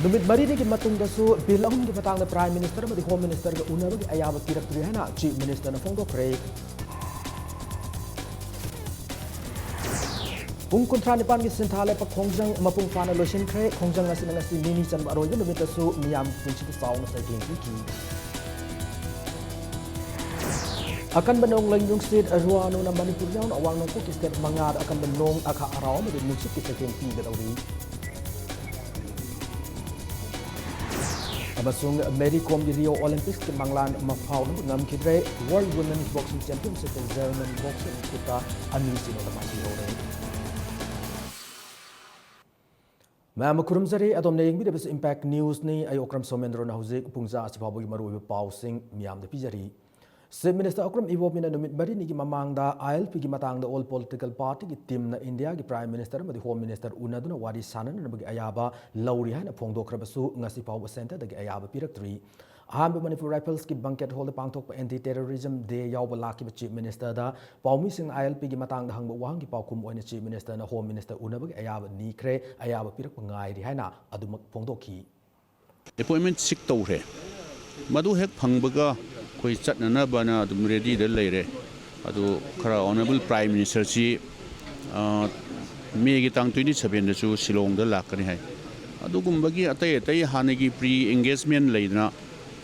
नुमित मरीनी की मतुंगदसु बिल अहुम की मतंग प्राइम मिनिस्टर अमदी होम मिनिस्टर के उन्नबगी अयाब पिरक्तरी हैना चीफ मिनिस्टर ने फोंदोखरे पुंग कुंथ्रा निपान की सिंथाले पर खोंजंग मपुंग फाना लोशिनख्रे खोंजंग असिन ngasi मिनी चंब अरोय नुमितसु मियाम पुंची की साउन सैकिंग की akan benong lanjung state ruano na manipur yawn awang no ki state mangar akan benong akha araw me musit ki second pi gadawi amasung Mary Kom di Rio Olympics ki manglan mafau no ngam kidre World Women's Boxing Championship in German boxing kita ani sino na masi ore ma makurum zari adom ne yingbi de impact news ni ay okram somendro na hujik pungza asibabu gi maru paw sing miam de pijari Chief Minister Akram Iwopmina numit bari ni ki mamangda ILP ki matangda all political party ki team na India ki Prime Minister amadi Home Minister unaduna wari sanan na bagi ayaba lauri haina phongdokhrabasu ngasi pawba center dagi ayaba piraktri Ahambe Manipur Rifles ki banquet hall da pangthokpa anti-terrorism day yawba laki Chief Minister da pawmi sing ILP ki matangda hangba wahang ki pawkum oina Chief Minister na Home Minister unabagi ayaba nikre ayaba pirakpa ngai ri haina adumak phongdokhi appointment sik tawre madu hek phangbaga koi chatna bana dum ready de leire adu khara honorable prime minister si me gi tang 27 da chu silong da lakani hai adu gumbagi atai atai hanagi pre engagement leina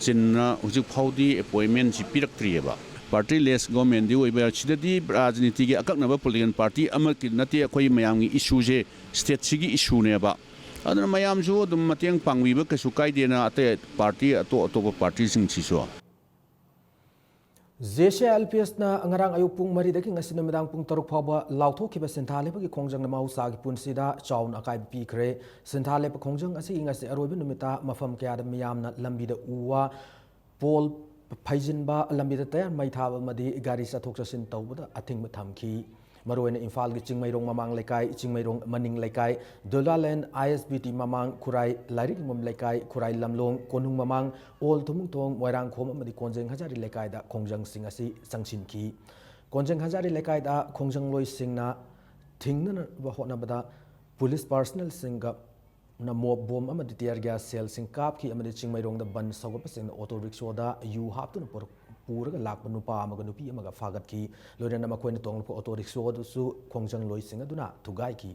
chinna hujik phaudi appointment si piraktri ba party less government di oiba chidadi rajniti gi akaknaba political party amaki nati khoi mayam gi issue je state sigi issue ne ba aduna mayam ju dum matiang pangwi ba kasu kaidena atai party ato party sing chi so JCLPS na angarang ayupung mari daki ngasi numidang pung taruk phaba lautho khiba senthale bagi khongjang na mausa gi punsida chaun akai pi kre senthale pa khongjang asi ngasi aroibe numita mafam kya da miyam na lambi da uwa pol phaijin ba lambi da tayar mai thaba madi gari sathok sasin tawbada athing thamki maroina Imphal gi Chingmairong mamang laikai Chingmairong maning laikai Dolaland ISBT mamang Khurai Lairik mom laikai Khurai lamlong konung mamang ol thumung thong moirang khom amadi Konjeng Hazari laikai da khongjang sing asi sangsin ki Konjeng Hazari laikai da khongjang loi singna thingna ba hotna bada police personnel singa na mob bom amadi tear gas cell sing kap ki amadi Chingmairong da ban sawap sing auto rickshaw da yu hap tu por pura lak nupa amaga nupi amaga fagat ki loina makoi na tong auto rickshaw du su khongjang loi singa duna thugai ki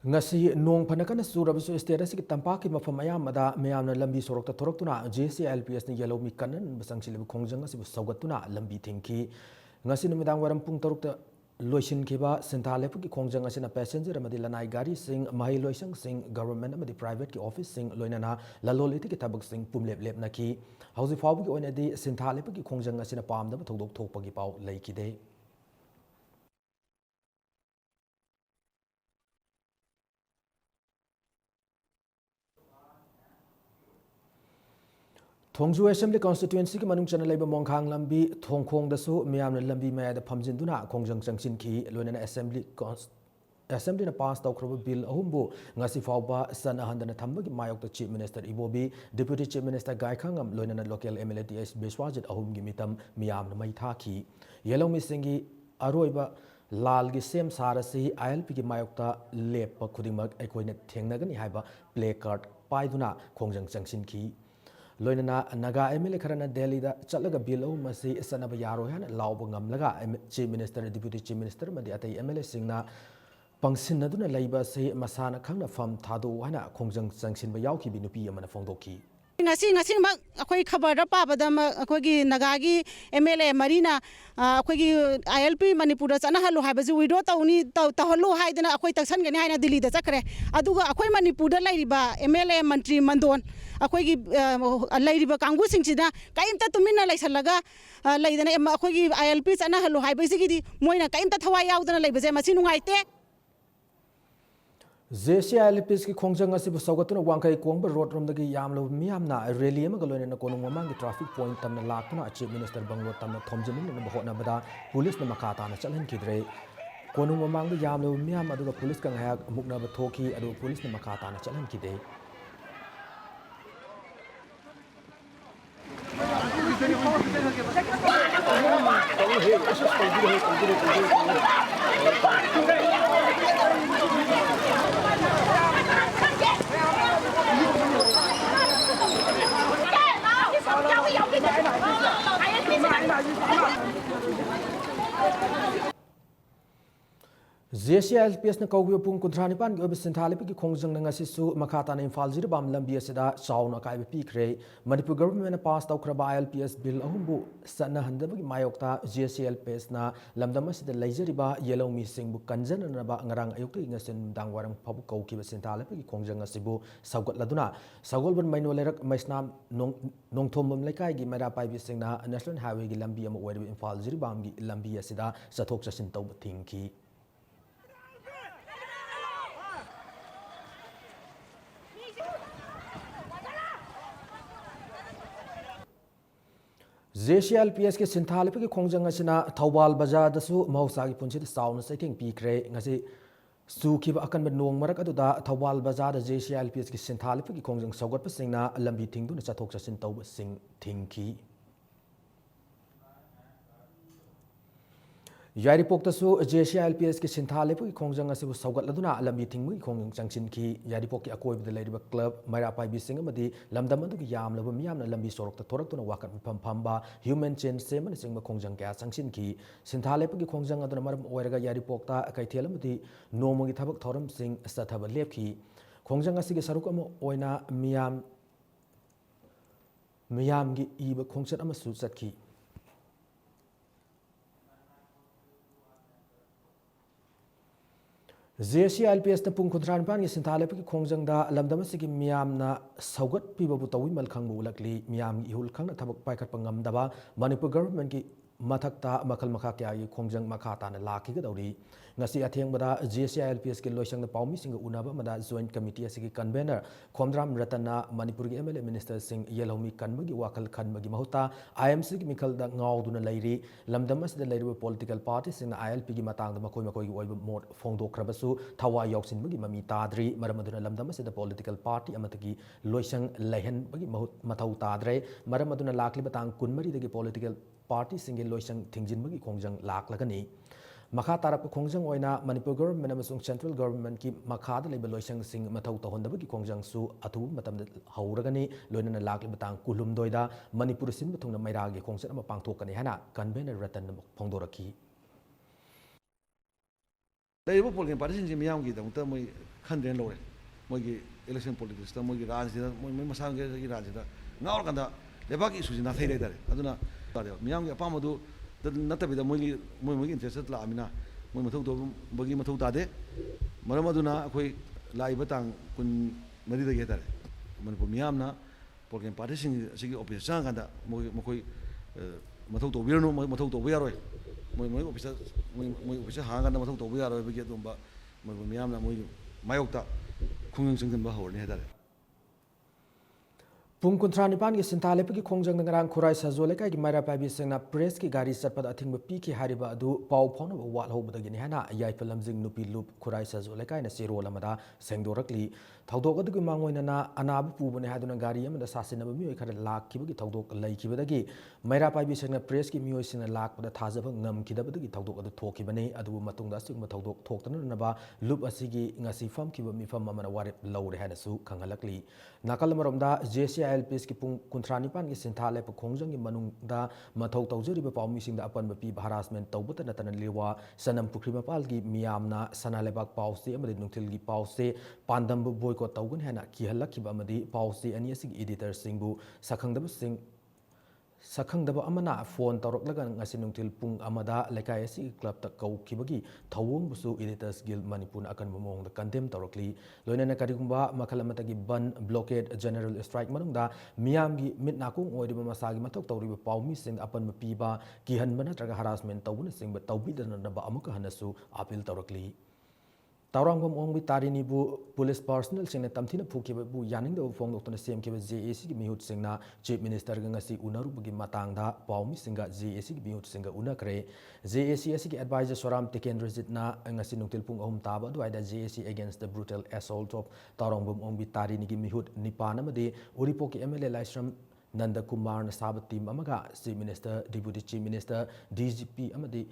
ngasi nong phanakana surabisu state asiki tampaki mafam ayamada meyamna lambi sorokta thoroktuna JCLPS ni yellow mi kanan basangsil khongjang asibu saugatuna lambi thingki ngasi numidang waram pung tarukta loisin khiba senthale pagi khongjang asina passenger amadi lanai gari sing mahai loisang sing government amadi private ki office sing loinana laloliti ki tabak sing pumlep lep naki hausi fawgi oinadi senthale pagi khongjang asina pamda thodok thokpagi paw leikide Thongju Assembly Constituency ki manung chana laiba mongkhang lambi thongkhong da su miyam na lambi maya da phamjin duna khongjang changchin ki loina assembly na pass taw khroba bill ahumbu ngasi fawba san ahandana thambagi mayok da chief minister Ibobi deputy chief minister Gaikhangam loina na local MLATS Beswajit ahum gi mitam miyam na mai thaki yellow misingi aroiba lal gi sem sarasi ILP gi mayok ta lepa khudingmak ekoina thengnagani haiba play card paiduna khongjang changchin ki loinana naga MLA kharana Delhi da chalaga bill masi sanaba yaro han lawba ngamlaga chief minister deputy chief minister madi atai MLA singna pangsin naduna laiba se masana khangna fam thadu hana khongjang changsin ba yawki bi nupi amana phongdoki ngasi mak akhoi khabar ra pabada akhoi gi nagagi MLA marina akhoi gi ILP manipur chana halu haibaji wido tauni taholu haidana akhoi taksan gani haina Delhi da chakre aduga akhoi manipur da lairiba MLA mantri mandon akhoi gi lairiba kangu singchida kaimta tumina laisalaga laidana akhoi gi ILP chana halu haibaji gi moina kaimta thawai yaudana laibaje masi nungaite JCLPS ki khongjang asibu saugatuna wangkai kongba road rom dagi yamlo miyamna rally ama galone na konung mamang ki traffic point tamna lakuna chief minister banglo tamna thomjin na bahona bada police na makata na chalhan kidre ꯀꯣꯅꯨꯡ ꯃꯃꯥꯡꯗ ꯌꯥꯝꯂꯕ ꯃꯤꯌꯥꯝ ꯑꯗꯨꯒ ꯄꯨꯂꯤꯁꯀ ꯉꯥꯏꯍꯥꯛ ꯃꯨꯛꯅꯕ ꯊꯣꯛꯈꯤ ꯑꯗꯨꯒ ꯄꯨꯂꯤꯁꯅ ꯃꯈꯥ ꯇꯥꯅ ꯆꯠꯍꯟꯈꯤꯗꯦ JCLPSꯅ ꯀꯧꯈꯤꯕ ꯄꯨꯡ 39ꯒꯤ ꯑꯣꯏꯕ ꯁꯤꯟꯊꯥ ꯂꯦꯞꯄꯒꯤ ꯈꯣꯡꯖꯪꯅ ꯉꯁꯤꯁꯨ ꯃꯈꯥ ꯇꯥꯅ ꯏꯝꯐꯥꯜ ꯖꯤꯔꯤꯕꯥꯝ ꯂꯝꯕꯤ ꯑꯁꯤꯗ ꯆꯥꯎꯅ ꯑꯀꯥꯏꯕ ꯄꯤꯈ꯭ꯔꯦ ꯃꯅꯤꯄꯨꯔ ꯒꯚꯔꯟꯃꯦꯟꯠꯅ ꯄꯥꯁ ꯇꯧꯈ꯭ꯔꯕ ILPS ꯕꯤꯜ ꯑꯍꯨꯝꯕꯨ ꯆꯠꯅꯍꯟꯗꯕꯒꯤ ꯃꯥꯌꯣꯛꯇ JCLPSꯅ ꯂꯝꯗꯝ ꯑꯁꯤꯗ ꯂꯩꯖꯔꯤꯕ ꯌꯦꯜꯍꯧꯃꯤꯁꯤꯡꯕꯨ ꯀꯟꯖꯅꯅꯕ ꯉꯔꯥꯡ ꯑꯌꯨꯛꯇꯒꯤ ꯉꯁꯤ ꯅꯨꯃꯤꯗꯥꯡ ꯋꯥꯏꯔꯝ ꯐꯥꯎꯕ ꯀꯧꯈꯤꯕ ꯁꯤꯟꯊꯥ ꯂꯦꯞꯄꯒꯤ ꯈꯣꯡꯖꯪ ꯑꯁꯤꯕꯨ ꯁꯧꯒꯠꯂꯗꯨꯅ ꯁꯒꯣꯜꯕꯟ ꯃꯩꯅꯣ ꯂꯩꯔꯛ ꯃꯩꯁꯅꯥꯝ ꯅꯣꯡꯊꯣꯝꯕꯝ ꯂꯩꯀꯥꯏꯒꯤ ꯃꯩꯔꯥ ꯄꯥꯏꯕꯤꯁꯤꯡꯅ ꯅꯦꯁꯅꯦꯜ ꯍꯥꯏꯋꯦꯒꯤ ꯂꯝꯕꯤ ꯑꯃ ꯑꯣꯏꯔꯤꯕ ꯏꯝꯐꯥꯜ ꯖꯤꯔꯤꯕꯥꯝꯒꯤ ꯂꯝꯕꯤ ꯑꯁꯤꯗ ꯆꯠꯊꯣꯛ ꯆꯠꯁꯤꯟ ꯇꯧꯕ ꯊꯤꯡꯈꯤ JCLPS के सिंथाल पे खोंजंग असिना थौबाल बाजारदसु महौसागी पुंसिद चावना चैथेंग पीख्रे ngasi सुखिब अकनब नोंग मरक अदुदा थौबाल बाजार JCLPS के सिंथाल पे खोंजंग सौगत पसिंगना लंबी थिंगदुना चथोक चसिन तौब सिंग थिंगखी यारिपोक्तसु JCLPS के सिंथाल पे खोंजंग असिबु सौगतलदुना लंबी थिंगमुगी खोंजंग चंगसिनखी यारिपोक के अकोइबद लेरिबा क्लब मैरा पाइबी सिंग अमदी लमदम अदुगी यामलब मियामना लंबी सोरकता थोरक्तुना वाकत मिफम फंबा ह्यूमन चेन सेमन सिंग खोंजंग क्या चंगसिनखी सिंथाल पे खोंजंग अदुना मरम ओइरगा यारिपोक्ता कैथेल अमदी नोमगी थबक थौरम सिंग सथब लेपखी खोंजंग असिगे सरुक अम ओइना मियामगी इब खोंचत अमसु चतखी JCLPS na pung 39 की सिंथाले पे खोंजंग दा लमदम सिगी मियामना सौगत पीबबु तौई मलखंग उलकली मियाम इहुल खंगना थबक पाइखत पंगमदबा मणिपुर गवर्नमेंट की मथक्ता मखल मखा क्या की खोंजंग मखा ताना लाखिगदौरी ngasi athengbada JCLPS के लोइसंग पाउमी सिंग उनाबा मदा जॉइंट कमिटी असि कन्वेनर खोमद्राम रतना मणिपुर की MLA मिनिस्टर सिंह येलौमी कनबगी वाखल खनबगी महुता IMC की मिखल दा ngauduna leiri lamdam asida leiriba political parties sing ILP की matang da makoi makoi oiba mot phongdokrabasu thawa yauksinbagi mami tadri maramaduna lamdam asida political party amatagi loisang lehan bagi mathau tadre maramaduna lakli batang kunmari dagi political party singe loisang thingjinbagi khongjang laklagani मखा तारप खोंजंग ओइना Manipur government अमसुंग central government की मखाद लेब लोइसंग सिंग मथौ तहनदबगी खोंजंग सु अथु मतम हौरगनी लोइनना लाकलिब तांग कुलुमदोइदा मणिपुर सिन बथुंगना मैरागी खोंजत अमा पांगथोकनी हाना कन्वेनर रतन फोंदोरखी लेरिबो पोलिटिकल पार्टीसिंग मियामगी दमता मोय खनदेन लोरे मोयगी इलेक्शन पॉलिटिक्स ता मोयगी राजनीति मोय मसांगे राजनीति ngaur kanda lebaki isuji na thai dare aduna मियामगी अपामदु नतबिदा मोगी इंटरेस्ट लामिना मोई मथौ तो बगी मथौ तादे मरम अदुना अखोई लाइबा तांग कुन मरी दगे तारे मनपुर मियामना पोलिटिकल पार्टी सिंग सिगी ऑफिस चांगादा मोई मथौ तो बिरनो मथौ तो यारोय मोई ऑफिस हांगादा मथौ तो यारोय बगी दुंबा मनपुर मियामना मोई मायोक्ता खुंगंग संगन बा हौरने हेदारे पुंग 39 की सिंथाले पे खोंजंग नगरांग खुराई सजोले का मैरा पाइबी सिंगना प्रेस की गाड़ी चटपद अथिंग पीकी हारिबा अदु पाउ फोन वाल होबदगिनी हाना याइफल लमजिंग नुपी लुप खुराई सजोले का सेरोल अमदा सेंगदोरकली थौदोक अदुगी मांगोइना अनाब पुबने हादुना गाड़ी अमदा सासिनब मियोय खर लाखिबगी थौदोक लैखिबदगी मैरा पाइबी सिंगना प्रेस की मियोय सिंगना लाखपदा थाजब ngमखिदबदगी थौदोक अदु थोखिबने अदु मतुंगदा सिंगमा थौदोक थोक्तननबा loop असिगी ngasi famkiba mifam amana warep lawre hanasu khangalakli nakal maromda JCLPS की पुंग 39 की सिंथाले पे खोंजंग मनुंगदा मथौ तौजरिबा पाउमीसिंगदा अपन पी हरासमेंट तौबत नतन लेवा सनम पुखरी मपाल की मियामना सनालेबाग पाउसे अमदि नुंथिल की पाउसे पांदम बोयकॉट तौगन हेना किहलखिबा अमदि पाउसे अनि असि एडिटर सिंगबु सखंगदब अमना फोन तौरकलगा ngasi नुंथिल पुंग अमदा लेकाय असि क्लब तक कौखिबगी थौवंग बुसु एडिटर्स गिल मणिपुर अकन मोंग कंडेम तौरकली लोइनना करिगुंबा मखल अमतगी बन ब्लॉकेड जनरल स्ट्राइक मनुंगदा मियामगी मिट नाकुंग ओइरिबा मसागी मथौ तौरिबा पाउमी सिंग अपन पीबा किहनबा नत्रगा हरासमेंट तौबन सिंग तौबिदनबा अमुक हनसु appeal तौरकली Taurangom Ongbi Tarinibu Police Personnel Singna Tamthina Phukibu Yaning the Fong Doctor Sem Kiba JAC Mihut Singna Chief Minister Gangasi Unarubugi Matangda Paumi Singa JAC Mihut Singa Unakre JAC Asiki Advisor Soram Tikendra Zitna Angasi Nungtil Pung Om Taba Duaida JAC against the brutal assault of Taurangom Ongbi Tarinigi Mihut Nipanamadi Uripoki MLA Laisram Nanda Kumar Nasabat Team Amaga Chief Minister Deputy Chief Minister DGP Amadi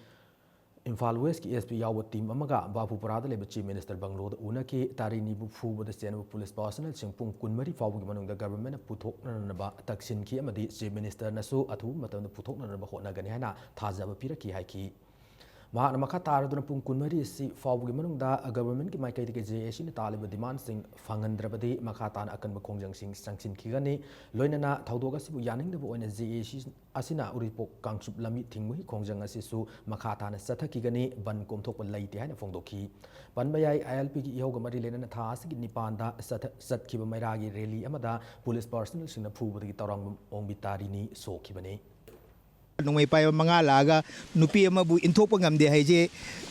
Imphal West की SP यावत team अमगा बाबूपुराद लेब chief minister बंगलोद उनके तारिनीबु फूबद चेनब police personal सिंपुंग कुनमरी फावगी मनुंग government पुथोकननबा तक्सिन की अमदी chief minister नसु अथु मतम पुथोकननबा होनगनी हाना थाजब पिरकी हाइकी महान मखा तारदुन पुंग कुनमरी सि फावगी मनुंगदा government की माइकैदि के जेएसी ने तालिब डिमांड सिंग फंगंद्रबदी मखा तान अकन खोंजंग सिंग संगसिन खिगनी लोइनना थौदोग सिबु यानिंगदबु ओइना जेएसी असिना उरिपोक कांगसुप लमी थिंगमुहि खोंजंग असिसु मखा तान सथकिगनी बन कोमथोक लैते हाइना फोंदोखी पनबयाई आईएलपी की इहोग मरी लेनना था असि निपानदा सतखिब मैरागी रैली अमदा पुलिस पर्सनल सिंगना फुबदगी तौरंग ओंबी तारिनी सोखिबने नोंगै पाय मंगा लागा नुपी अमबु इंथोप ngamde haije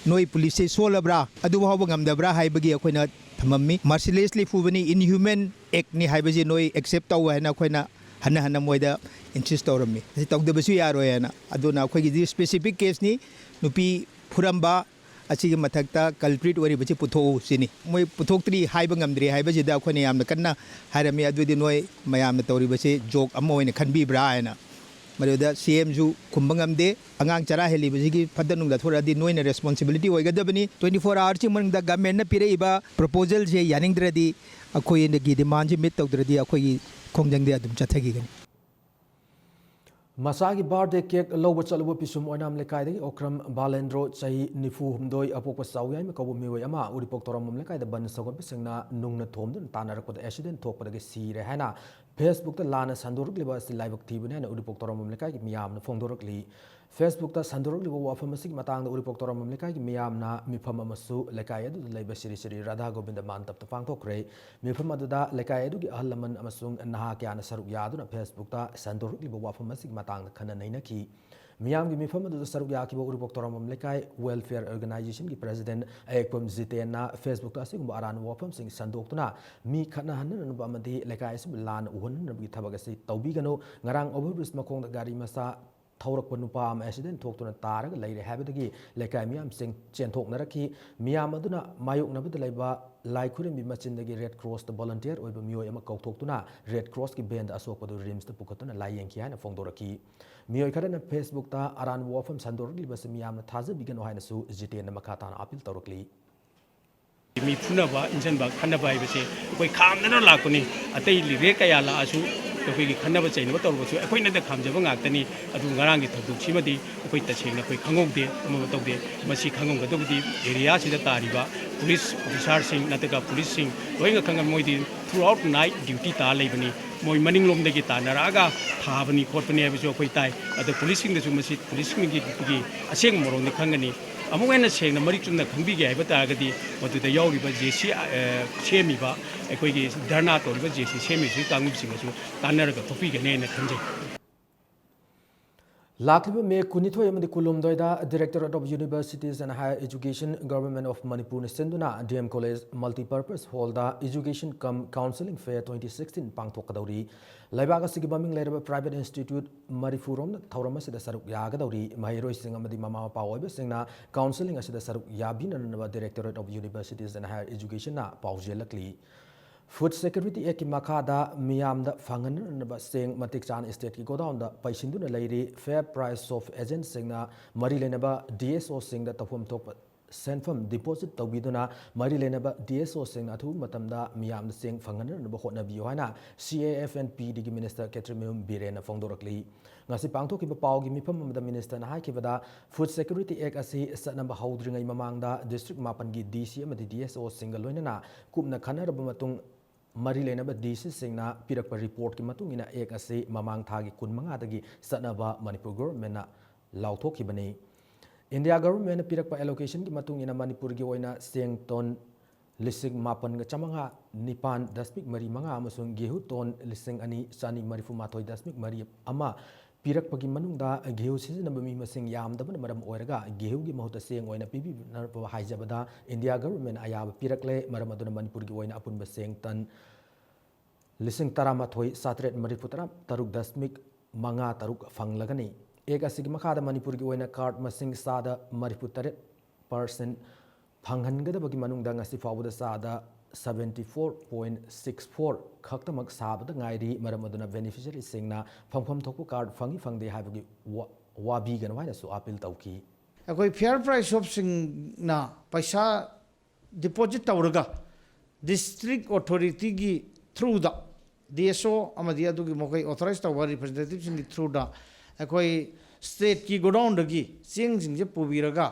noi police solabra adu hawba ngamdabra haibagi akoina thamammi mercilessly fubani inhuman act ni haibaji noi accept taw haina akoina hana moida insist tawrami si tawdabasu yaro yana aduna akoigi di specific case ni nupi phuramba achigi mathakta culprit wari bachi putho sini moi puthoktri haiba ngamdri haibaji da akoina yamna kanna hairami adudi noi mayamna tawri bachi joke amma oina khanbi bra haina मरुदा CM जु कुंभंगमदे अंगांग चरा हेलिबजी फदनुंग थोरादी नोइना responsibility होइगदबनी 24 our ची मंग the government न पिरेइबा proposal जे यानिंगद्रदी अखोय नगी demand जे मिट तौद्रदी अखोय खोंजंगदे अदुम चथगिगनी मसागी birthday cake लौब चलुब पिसुम Onam लेकायदगी Okram बालेंद्रो चाही निफु हुमदोय अपोक साउयाय म कबु मिवय अमा उरिपोक तोरम लेकायद बन सगोब सिंगना नुंगना थोमदन तानरकद एक्सीडेंट थोकपदगी सीरे हैना फेसबुक ता लाना संदोरकलिबा सि लाइबक थीबने न उरिपोक तोरम लेकायगी मियामना फोंदोरकली फेसबुक ता संदोरकलिबा वाफम सिग मतांग उरिपोक तोरम लेकायगी मियामना मिफम अमसु लेकाय अदु लेबा श्री श्री राधा गोविंद मानतप ता पांगथोकरे मिफम अदुदा लेकाय अदुगी अहलमन अमसुंग नहा क्याना सरुक यादुना फेसबुक ता संदोरकलिबा वाफम सिग मतांग खना नैनकी मियामगी मिफम अदुदा सरुक याकिबा उरिपोक तोरम लेकाय वेलफेयर ऑर्गेनाइजेशन की प्रेसिडेंट एकपम जितेना फेसबुक ता सिगुम अरान वाफम सिंग संदोक्तुना मी खना हननबा अमदी लेकाय सिब लान उहननबगी थबग असि तौबिगनो ngarang overbridge makong gari masa थौरक नुपा एक्सीडेंट थोक्तुना तारग लेरे हैबदगी लेकाय मियाम सिंग चेंथोकनरखी मियाम अदुना मायोकनबद लेबा लाई खुरेमबी मचिनदगी रेड क्रॉस द वॉलंटियर ओइबा मियोय अमा कौथोक्तुना रेड क्रॉस की बेंड अशोकपदु रिम्स द पुखतुना लायेंखि हायना फोंदोरखी मियोय खरना फेसबुक ता अरान वॉफम संदोरगलिबस मियामना थाजबिगनो हायनासु जितेन मखाताना अपील तौरकली मी फुनबा इंजनबा खनबा हाइबसे कोई खामदना लाकुनी अतै लिरे कया लासु अखोई खनब चैनब तौरबसु अखोइना द खामजबा गाक्तनी अदु ngaraंगी थौदुक्सिमदि अखोई तसेंगना अखोई खंगौदे अमो तौदे मसी खंगौगदबदि एरिया सिदा तारिबा पुलिस ऑफिसर सिंग नतका पुलिस सिंग लोइंगा खंगम मोइदि थ्रू आउट नाइट ड्यूटी ता लेबनी मोइ मनिंग लोमदगी तानरागा थाबनी खोटपनी हाइबसु अखोई ताइ अद पुलिस सिंगदसु मसी पुलिस सिंगगी असेंग मोरोंदि खंगनी अमुक हेन सेंगना मरी चुमना खंबीगे हाइबा तारगदि मदुदा याउरिबा जेसी सेमिबा अखोइगी धरना तौरिबा जेसी सेमिसु कांगुबसिंगसु तानरगा थोपीगने न खंजै लाखलिबा मे कुनिथोय अमदि कुलुमदोयदा directorate of universities and higher education government of Manipur सिंधुना डीएम कॉलेज मल्टीपर्पज हॉलदा एजुकेशन कम काउंसलिंग फेयर 2016 पांगथोकदौरी लैबाग असिगी बमिंग लेरबा प्राइवेट इंस्टीट्यूट मरिफुरोम थौरम असिदा सरुक यागदौरी महिरोइसिंग अमदि ममा मपा ओइबसिंगना काउंसलिंग असिदा सरुक याबिननबा directorate of universities and higher education ना पाउजेलकली फूड सिक्योरिटी एक्ट की मखादा मियामदा फंगननबा सेंग मतिक चान स्टेट की गोडाउन दा पैसिंदुना लैरी फेयर प्राइस ऑफ एजेंट सिंगना मरी लेनबा डीएसओ सिंगदा तफुम थोप सेंफम डिपोजिट तौबिदुना मरी लेनबा डीएसओ सिंगना अथु मतमदा मियामदा सेंग फंगननबा होटनबियो हाना CAFNPD की मिनिस्टर कैथरीन बीरेन फोंदोरकली ngasi pangthokiba pawgi mifam amada minister na haikibada food security act asi sanamba haudringai mamangda district mapan gi DC amadi DSO single loinana kupna khanaraba matung mari lenaba DC singna pirakpa report ki matung ina act asi mamang thagi kunmanga dagi sanaba manipur government na lauthokibani India government pirakpa allocation ki matung ina manipur gi oina seng ton lising mapan ga chamanga nipan dasmik mari manga amasung gehu ton lising ani sani marifu mathoi dasmik mari ama ꯄꯤꯔꯛꯄꯒꯤ ꯃꯅꯨꯡꯗ ꯒꯦꯍꯨ ꯁꯤꯖꯤꯟꯅꯕ ꯃꯤ ꯃꯁꯤꯡ ꯌꯥꯝꯗꯕꯅ ꯃꯔꯝ ꯑꯣꯏꯔꯒ ꯒꯦꯍꯨꯒꯤ ꯃꯍꯨꯠꯇ ꯆꯦꯡ ꯑꯣꯏꯅ ꯄꯤꯕꯤꯅꯕ ꯍꯥꯏꯖꯕꯗ India government ꯑꯌꯥꯕ ꯄꯤꯔꯛꯂꯦ ꯃꯔꯝ ꯑꯗꯨꯅ ꯃꯅꯤꯄꯨꯔꯒꯤ ꯑꯣꯏꯅ ꯑꯄꯨꯟꯕ ꯆꯦꯡ ꯇꯟ 13,733.53 ꯐꯪꯂꯒꯅꯤ ꯑꯦꯛ ꯑꯁꯤꯒꯤ ꯃꯈꯥꯗ ꯃꯅꯤꯄꯨꯔꯒꯤ ꯑꯣꯏꯅ ꯀꯥꯔꯗ ꯃꯁꯤꯡ ꯆꯥꯗ 68% ꯐꯪꯍꯟꯒꯗꯕꯒꯤ ꯃꯅꯨꯡꯗ ꯉꯁꯤ ꯐꯥꯎꯕꯗ ꯆꯥꯗ 74.64 ꯈꯛꯇꯃꯛ ꯁꯥꯕꯗ ꯉꯥꯏꯔꯤ ꯃꯔꯝ ꯑꯗꯨꯅ ꯕꯦꯅꯤꯐꯤꯁꯤꯌꯔꯤꯁꯤꯡꯅ ꯐꯪꯐꯝ ꯊꯣꯛꯄ ꯀꯥꯔꯗ ꯐꯪꯏ ꯐꯪꯗꯦ ꯍꯥꯏꯕꯒꯤ ꯋꯥꯕꯤꯒꯅꯨ ꯍꯥꯏꯅꯁꯨ ꯑꯄꯤꯜ ꯇꯧꯈꯤ ꯑꯩꯈꯣꯏ ꯐꯤꯌꯔ ꯄ꯭ꯔꯥꯏꯁ ꯁꯣꯞꯁꯤꯡꯅ ꯄꯩꯁꯥ ꯗꯤꯄꯣꯖꯤꯠ ꯇꯧꯔꯒ ꯗꯤꯁꯇ꯭ꯔꯤꯛ ꯑꯣꯊꯣꯔꯤꯇꯤꯒꯤ ꯊ꯭ꯔꯨꯗ DSO ꯑꯃꯗꯤ ꯑꯗꯨꯒꯤ ꯃꯈꯣꯏ ꯑꯣꯊꯣꯔꯥꯏꯁ ꯇꯧꯕ ꯔꯤꯄ꯭ꯔꯖꯦꯟꯇꯦꯇꯤꯚꯁꯤꯡꯒꯤ ꯊ꯭ꯔꯨꯗ ꯑꯩꯈꯣꯏ ꯁ꯭ꯇꯦꯠꯀꯤ ꯒꯣꯗꯥꯎꯟꯗꯒꯤ ꯆꯦꯡꯁꯤꯡꯁꯦ ꯄꯨꯕꯤꯔꯒ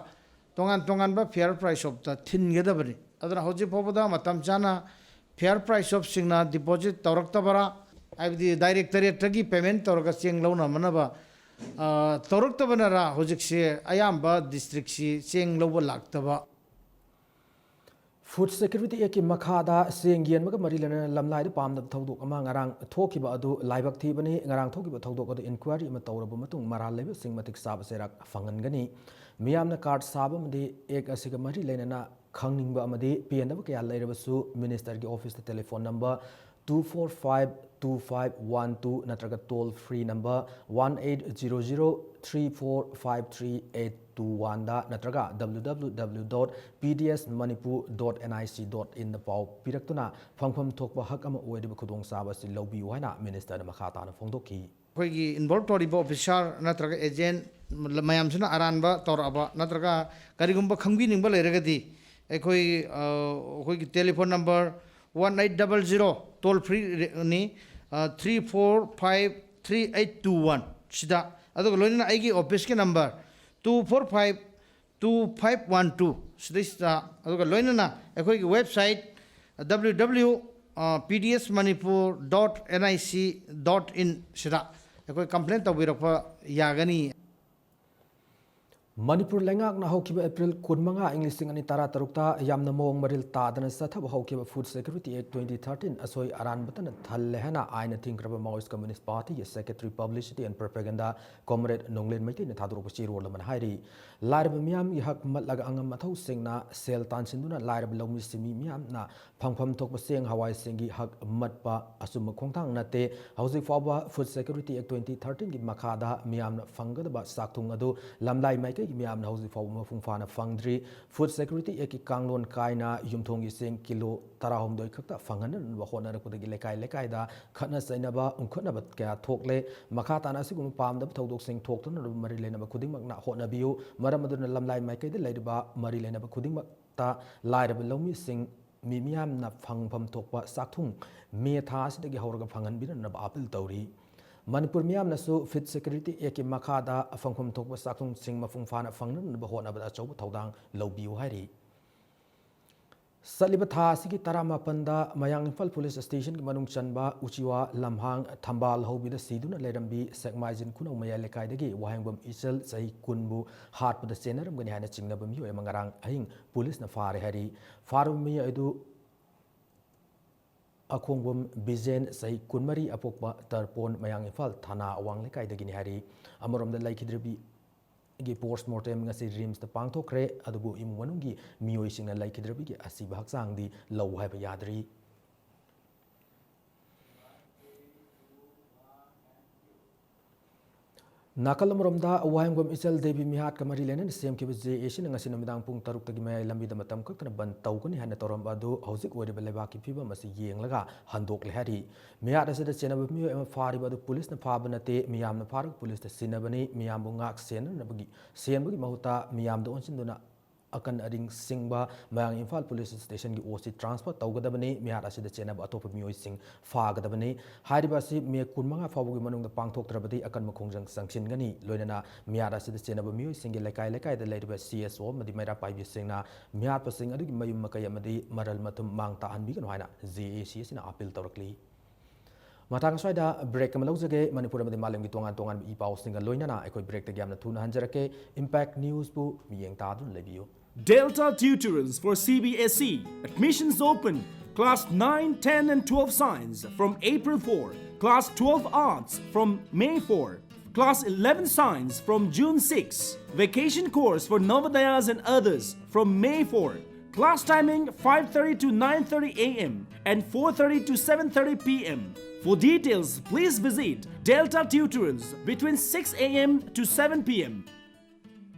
ꯇꯣꯉꯥꯟ ꯇꯣꯉꯥꯟꯕ ꯐꯤꯌꯔ ꯄ꯭ꯔꯥꯏꯁ ꯁꯣꯞꯇ ꯊꯤꯟꯒꯗꯕꯅꯤ ꯑꯗꯨꯅ ꯍꯧꯖꯤꯛ ꯐꯥꯎꯕꯗ ꯃꯇꯝ ꯆꯥꯅ ꯐꯤꯌꯔ ꯄ꯭ꯔꯥꯏꯁ ꯁꯣꯞꯁꯤꯡꯅ ꯗꯤꯄꯣꯖꯤꯠ ꯇꯧꯔꯛꯇꯕꯔꯥ ꯍꯥꯏꯕꯗꯤ ꯗꯥꯏꯔꯦꯛꯇꯔꯦꯠꯇꯒꯤ ꯄꯦꯃꯦꯟ ꯇꯧꯔꯒ ꯆꯦꯡ ꯂꯧꯅꯅꯕ ꯇꯧꯔꯛꯇꯕꯅꯔꯥ ꯍꯧꯖꯤꯛꯁꯦ ꯑꯌꯥꯝꯕ ꯗꯤꯁꯇ꯭ꯔꯤꯛꯁꯤ ꯆꯦꯡ ꯂꯧꯕ ꯂꯥꯛꯇꯕ ꯐꯨꯗ ꯁꯦꯀ꯭ꯌꯨꯔꯤꯇꯤ ꯑꯦꯛꯀꯤ ꯃꯈꯥꯗ ꯆꯦꯡ ꯌꯦꯟꯕꯒ ꯃꯔꯤ ꯂꯩꯅꯅ ꯂꯝꯂꯥꯏꯗ ꯄꯥꯝꯗꯕ ꯊꯧꯗꯣꯛ ꯑꯃ ꯉꯔꯥꯡ ꯊꯣꯛꯈꯤꯕ ꯑꯗꯨ ꯂꯥꯏꯕꯛ ꯊꯤꯕꯅꯤ ꯉꯔꯥꯡ ꯊꯣꯛꯈꯤꯕ ꯊꯧꯗꯣꯛ ꯑꯗꯨ ꯏꯟꯀ꯭ꯋꯥꯏꯔꯤ ꯑꯃ ꯇꯧꯔꯕ ꯃꯇꯨꯡ ꯃꯔꯥꯜ ꯂꯩꯕꯁꯤꯡ ꯃꯇꯤꯛ ꯆꯥꯕ ꯆꯩꯔꯥꯛ ꯐꯪꯍꯟꯒꯅꯤ ꯃꯤꯌꯥꯝꯅ ꯀꯥꯔꯗ ꯁꯥꯕ ꯑꯃꯗꯤ ꯑꯦꯛ ꯑꯁꯤꯒ ꯃꯔꯤ ꯂꯩꯅꯅ ꯈꯪꯅꯤꯡꯕ ꯑꯃꯗꯤ ꯄꯦꯟꯗꯕ ꯀꯌꯥ ꯂꯩꯔꯕꯁꯨ ꯃꯤꯅꯤꯁꯇꯔꯒꯤ ꯑꯣꯐꯤꯁꯇ ꯇꯦꯂꯤꯐꯣꯟ ꯅꯝꯕꯔ 2452512 ꯅꯠꯇ꯭ꯔꯒ ꯇꯣꯜ ꯐ꯭ꯔꯤ ꯅꯝꯕꯔ 180034538121ꯗ ꯅꯠꯇ꯭ꯔꯒ www.pdsmanipur.nic.in ꯗ ꯄꯥꯎ ꯄꯤꯔꯛꯇꯨꯅ ꯐꯪꯐꯝ ꯊꯣꯛꯄ ꯍꯛ ꯑꯃ ꯑꯣꯏꯔꯤꯕ ꯈꯨꯗꯣꯡꯆꯥꯕ ꯑꯁꯤ ꯂꯧꯕꯤꯌꯨ ꯍꯥꯏꯅ ꯃꯤꯅꯤꯁꯇꯔꯅ ꯃꯈꯥ ꯇꯥꯅ ꯐꯣꯡꯗꯣꯛꯈꯤ ꯑꯩꯈꯣꯏꯒꯤ ꯏꯟꯚꯣꯜቭ ꯇꯧꯔꯤꯕ ꯑꯣꯐꯤꯁꯥꯔ ꯅꯠꯇ꯭ꯔꯒ ꯑꯦꯖꯦꯟ ꯃꯌꯥꯝꯁꯤꯅ ꯑꯔꯥꯟꯕ ꯇꯧꯔꯛꯑꯕ ꯅꯠꯇ꯭ꯔꯒ ꯀꯔꯤꯒꯨꯝꯕ ꯈꯪꯕꯤꯅꯤꯡꯕ ꯂꯩꯔꯒꯗꯤ ꯑꯩꯈꯣꯏꯒꯤ ꯇꯦꯂꯤꯐꯣꯟ ꯅꯝꯕꯔ 1800 ꯇꯣꯜ ꯐ꯭ꯔꯤꯅꯤ 3453821 ꯁꯤꯗ ꯑꯗꯨꯒ ꯂꯣꯏꯅꯅ ꯑꯩꯒꯤ ꯑꯣꯐꯤꯁꯀꯤ ꯅꯝꯕꯔ 2452512 ꯁꯤꯗꯩꯁꯤꯗ ꯑꯗꯨꯒ ꯂꯣꯏꯅꯅ ꯑꯩꯈꯣꯏꯒꯤ ꯋꯦꯕꯁꯥꯏꯠ www.pdsmanipur.nic.in ꯁꯤꯗ ꯑꯩꯈꯣꯏ ꯀꯝꯄ꯭ꯂꯦꯟ ꯇꯧꯕꯤꯔꯛꯄ ꯌꯥꯒꯅꯤ ꯃꯅꯤꯄꯨꯔ ꯂꯩꯉꯥꯛꯅ ꯍꯧꯈꯤꯕ ꯑꯦꯄ꯭ꯔꯤꯜ 15 ꯏꯪ 2013ꯇ ꯌꯥꯝꯅ ꯃꯑꯣꯡ ꯃꯔꯤꯜ ꯇꯥꯗꯅ ꯆꯠꯊꯕ ꯍꯧꯈꯤꯕ ꯐꯨꯗ ꯁꯦꯀ꯭ꯌꯨꯔꯤꯇꯤ ꯑꯦꯛ 2013 ꯑꯁꯣꯏ ꯑꯔꯥꯟꯕꯇꯅ ꯊꯜꯂꯦ ꯍꯥꯏꯅ ꯑꯥꯏꯟꯅ ꯊꯤꯡꯈ꯭ꯔꯕ ꯃꯥꯑꯣꯏꯁꯠ ꯀꯝꯃ꯭ꯌꯨꯅꯤꯁꯠ ꯄꯥꯔꯇꯤꯒꯤ ꯁꯦꯀ꯭ꯔꯦꯇꯔꯤ ꯄꯕ꯭ꯂꯤꯁꯤꯇꯤ ꯑꯦꯟड ꯄ꯭ꯔꯣꯄꯦꯒꯦꯟꯗꯥ ꯀꯣꯝꯔꯦꯗ ꯅꯣꯡꯂꯦꯟ ꯃꯩꯇꯩꯅ ꯊꯥꯗꯣꯔꯛꯄ ꯆꯦꯔꯣꯜ ꯑꯃꯅ ꯍꯥꯏꯔꯤ ꯂꯥꯏꯔꯕ ꯃꯤꯌꯥꯝꯒꯤ ꯍꯛ ꯃꯠꯂꯒ ꯑꯉꯝ ꯑꯊꯧꯁꯤꯡꯅ ꯁꯦꯜ ꯇꯥꯟꯁꯤꯟꯗꯨꯅ ꯂꯥꯏꯔꯕ ꯂꯧꯃꯤ ꯁꯤꯟꯃꯤ ꯃꯤꯌꯥꯝꯅ ꯐꯪꯐꯝ ꯊꯣꯛꯄ ꯆꯦꯡ ꯍꯋꯥꯏꯁꯤꯡꯒꯤ ꯍꯛ ꯃꯠꯄ ꯑꯆꯨꯝꯕ ꯈꯣꯡꯊꯥꯡ ꯅꯠꯇꯦ ꯍꯧꯖꯤꯛ ꯐꯥꯎꯕ ꯐꯨꯗ ꯁꯦꯀ꯭ꯌꯨꯔꯤꯇꯤ ꯑꯦꯛ 2013ꯒꯤ ꯃꯈꯥꯗ ꯃꯤꯌꯥꯝꯅ ꯐꯪꯒꯗꯕ ꯆꯥꯛꯊꯨꯡ ꯑꯗꯨ ꯂꯝꯂꯥꯏ ꯃꯥꯏꯀꯩꯒꯤ ꯃꯤꯌꯥꯝꯅ ꯍꯧꯖꯤꯛ ꯐꯥꯎꯕ ꯃꯄꯨꯡ ꯐꯥꯅ ꯐꯪꯗ꯭ꯔꯤ ꯐꯨꯗ ꯁꯦꯀ꯭ꯌꯨꯔꯤꯇꯤ ꯑꯦꯛꯀꯤ ꯀꯥꯡꯂꯣꯟ ꯀꯥꯏꯅ ꯌꯨꯝꯊꯣꯡꯒꯤ ꯆꯦꯡ ꯀꯤꯂꯣ 16 ꯈꯛꯇ ꯐꯪꯍꯟꯅꯕ ꯍꯣꯠꯅꯔꯛꯄꯗꯒꯤ ꯂꯩꯀꯥꯏ ꯂꯩꯀꯥꯏꯗ ꯈꯠꯅ ꯆꯩꯅꯕ ꯎꯪꯈꯠꯅꯕ ꯀꯌꯥ ꯊꯣꯛꯂꯦ ꯃꯈꯥ ꯇꯥꯅ ꯑꯁꯤꯒꯨꯝꯕ ꯄꯥꯝꯗꯕ ꯊꯧꯗꯣꯛꯁꯤꯡ ꯊꯣꯛꯇꯅꯕ ꯃꯔꯤ ꯂꯩꯅꯕ ꯈꯨꯗꯤꯡꯃꯛꯅ ꯍꯣꯠꯅꯕꯤꯌꯨ ꯃꯔꯝ ꯑꯗꯨꯅ ꯂꯝꯂꯥꯏ ꯃꯥꯏꯀꯩꯗ ꯂꯩꯔꯤꯕ ꯃꯔꯤ ꯂꯩꯅꯕ ꯈꯨꯗꯤꯡꯃꯛꯇ ꯂꯥꯏꯔꯕ ꯂꯧꯃꯤꯁꯤꯡ ꯃꯤ ꯃꯤꯌꯥꯝꯅ ꯐꯪꯐꯝ ꯊꯣꯛꯄ ꯆꯥꯛꯊꯨꯡ ꯃꯦ ꯊꯥ ꯑꯁꯤꯗꯒꯤ ꯍꯧꯔꯒ ꯐꯪꯍꯟꯕꯤꯅꯅꯕ ꯑꯄꯤꯜ ꯇꯧꯔꯤ ꯃꯅꯤꯄꯨꯔ ꯃꯤꯌꯥꯝꯅꯁꯨ ꯐꯨꯗ ꯁꯦꯀ꯭ꯌꯨꯔꯤꯇꯤ ꯑꯦꯛꯀꯤ ꯃꯈꯥꯗ ꯐꯪꯐꯝ ꯊꯣꯛꯄ ꯆꯥꯛꯊꯨꯡꯁꯤꯡ ꯃꯄꯨꯡ ꯐꯥꯅ ꯐꯪꯅꯅꯕ ꯍꯣꯠꯅꯕꯗ ꯑꯆꯧꯕ ꯊꯧꯗꯥꯡ ꯂꯧꯕꯤꯌꯨ ꯍꯥꯏꯔꯤ ꯆꯠꯂꯤꯕ ꯊꯥ ꯑꯁꯤꯒꯤ 19ꯗ ꯃꯌꯥꯡ ꯏꯝꯐꯥꯜ ꯄꯨꯂꯤꯁ ꯁ꯭ꯇꯦꯁꯟꯒꯤ ꯃꯅꯨꯡ ꯆꯟꯕ ꯎꯆꯤꯋꯥ ꯂꯝꯍꯥꯡ ꯊꯝꯕꯥꯜ ꯍꯧꯕꯤꯗ ꯁꯤꯗꯨꯅ ꯂꯩꯔꯝꯕꯤ ꯁꯦꯛꯃꯥꯏꯖꯤꯟ ꯈꯨꯅꯧ ꯃꯌꯥꯏ ꯂꯩꯀꯥꯏꯗꯒꯤ ꯋꯥꯍꯦꯡꯕꯝ ꯏꯆꯜ ꯆꯍꯤ 10ꯕꯨ ꯍꯥꯠꯄꯗ ꯆꯦꯟꯅꯔꯝꯒꯅꯤ ꯍꯥꯏꯅ ꯆꯤꯡꯅꯕ ꯃꯤꯑꯣꯏ ꯑꯃ ꯉꯔꯥꯡ ꯑꯍꯤꯡ ꯄꯨꯂꯤꯁꯅ ꯐꯥꯔꯦ ꯍꯥꯏꯔꯤ ꯐꯥꯔꯕ ꯃꯤꯑꯣꯏ ꯑꯗꯨ ꯑꯈꯣꯡꯕꯝ ꯕꯤꯖꯦꯟ ꯆꯍꯤ 13 ꯑꯄꯣꯛꯄ ꯇꯔꯄꯣꯟ ꯃꯌꯥꯡ ꯏꯝꯐꯥꯜ ꯊꯥꯅꯥ ꯑꯋꯥꯡ ꯂꯩꯀꯥꯏꯗꯒꯤꯅꯤ ꯍꯥꯏꯔꯤ ꯑꯃꯔꯣꯝꯗ ꯂꯩꯈꯤꯗ꯭ꯔꯕꯤꯒꯤ ꯄꯣꯁꯠꯃꯣꯔꯇꯦꯝ ꯉꯁꯤ ꯔꯤꯝꯁꯇ ꯄꯥꯡꯊꯣꯛꯈ꯭ꯔꯦ ꯑꯗꯨꯕꯨ ꯏꯃꯨꯡ ꯃꯅꯨꯡꯒꯤ ꯃꯤꯑꯣꯏꯁꯤꯡꯅ ꯂꯩꯈꯤꯗ꯭ꯔꯕꯤꯒꯤ ꯑꯁꯤꯕ ꯍꯛꯆꯥꯡꯗꯤ ꯂꯧ ꯍꯥꯏꯕ ꯌꯥꯗ꯭ꯔꯤ ꯅꯥꯀꯜ ꯑꯃꯔꯣꯝꯗ ꯋꯥꯍꯦꯡꯕꯝ ꯏꯆꯜ ꯗꯦꯕꯤ ꯃꯤꯍꯥꯠꯀ ꯃꯔꯤ ꯂꯩꯅꯅ ꯁꯦꯝꯈꯤꯕ JACꯅ ꯉꯁꯤ ꯅꯨꯃꯤꯗꯥꯡ ꯄꯨꯡ 6ꯇꯒꯤ ꯃꯌꯥꯏ ꯂꯝꯕꯤꯗ ꯃꯇꯝ ꯈꯛꯇꯅ ꯕꯟ ꯇꯧꯒꯅꯤ ꯍꯥꯏꯅ ꯇꯧꯔꯝꯕ ꯑꯗꯨ ꯍꯧꯖꯤꯛ ꯑꯣꯏꯔꯤꯕ ꯂꯩꯕꯥꯛꯀꯤ ꯐꯤꯕꯝ ꯑꯁꯤ ꯌꯦꯡꯂꯒ ꯍꯟꯗꯣꯛꯂꯦ ꯍꯥꯏꯔꯤ ꯃꯤꯍꯥꯠ ꯑꯁꯤꯗ ꯆꯦꯟꯅꯕ ꯃꯤꯑꯣꯏ ꯑꯃ ꯐꯥꯔꯤꯕ ꯑꯗꯨ ꯄꯨꯂꯤꯁꯅ ꯐꯥꯕ ꯅꯠꯇꯦ ꯃꯤꯌꯥꯝꯅ ꯐꯥꯔꯒ ꯄꯨꯂꯤꯁꯇ ꯁꯤꯟꯅꯕꯅꯤ ꯃꯤꯌꯥꯝꯕꯨ ꯉꯥꯛ ꯁꯦꯟꯕꯒꯤ ꯃꯍꯨꯠꯇ ꯃꯤꯌꯥꯝꯗ ꯑꯣꯟꯁꯤꯟꯗꯨꯅ ꯑꯀꯟ ꯑꯔꯤꯡ ꯁꯤꯡꯕ ꯃꯌꯥꯡ ꯏꯝꯐꯥꯜ ꯄꯨꯂꯤꯁ ꯁ꯭ꯇꯦꯁꯟꯒꯤ OC ꯇ꯭ꯔꯥꯟꯁꯐꯔ ꯇꯧꯒꯗꯕꯅꯤ ꯃꯤꯍꯥꯠ ꯑꯁꯤꯗ ꯆꯦꯟꯅꯕ ꯑꯇꯣꯞꯄ ꯃꯤꯑꯣꯏꯁꯤꯡ ꯐꯥꯒꯗꯕꯅꯤ ꯍꯥꯏꯔꯤꯕ ꯑꯁꯤ ꯃꯦ 15 ꯐꯥꯎꯕꯒꯤ ꯃꯅꯨꯡꯗ ꯄꯥꯡꯊꯣꯛꯇ꯭ꯔꯕꯗꯤ ꯑꯀꯟꯕ ꯈꯣꯡꯖꯪ ꯆꯪꯁꯤꯟꯒꯅꯤ ꯂꯣꯏꯅꯅ ꯃꯤꯍꯥꯠ ꯑꯁꯤꯗ ꯆꯦꯟꯅꯕ ꯃꯤꯑꯣꯏꯁꯤꯡꯒꯤ ꯂꯩꯀꯥꯏ ꯂꯩꯀꯥꯏꯗ ꯂꯩꯔꯤꯕ CSO ꯑꯃꯗꯤ ꯃꯩꯔꯥ ꯄꯥꯏꯕꯤꯁꯤꯡꯅ ꯃꯤꯍꯥꯠꯄꯁꯤꯡ ꯑꯗꯨꯒꯤ ꯃꯌꯨꯝ ꯃꯀꯩ ꯑꯃꯗꯤ ꯃꯔꯜ ꯃꯊꯨꯝ ꯃꯥꯡ ꯇꯥꯍꯟꯕꯤꯒꯅꯨ ꯍꯥꯏꯅ JAC ꯑꯁꯤꯅ ꯑꯄꯤꯜ ꯇꯧꯔꯛꯂꯤ ꯃꯇꯥꯡ ꯑꯁ꯭ꯋꯥꯏꯗ ꯕ꯭ꯔꯦꯛ ꯑꯃ ꯂꯧꯖꯒꯦ ꯃꯅꯤꯄꯨꯔ ꯑꯃꯗꯤ ꯃꯥꯂꯦꯝꯒꯤ ꯇꯣꯉꯥꯟ ꯇꯣꯉꯥꯟꯕ ꯏ ꯄꯥꯎꯁꯤꯡꯒ ꯂꯣꯏꯅꯅ ꯑꯩꯈꯣꯏ ꯕ꯭ꯔꯦꯛꯇꯒꯤ ꯌꯥꯝꯅ ꯊꯨꯅ ꯍꯟꯖꯔꯛꯀꯦ ꯏꯝꯄꯦꯛ ꯅ꯭ꯌꯨꯁꯄꯨ ꯃꯤꯠꯌꯦꯡ तादुन labio Delta Tutorals for CBSE. Admissions open. Class 9, 10 and 12 Science from April 4. Class 12 Arts from May 4. Class 11 Science from June 6. Vacation course for Navodayas and others from May 4. Class timing 5:30 to 9:30 a.m. and 4:30 to 7:30 p.m. For details, please visit Delta Tutorals between 6 a.m. to 7 p.m.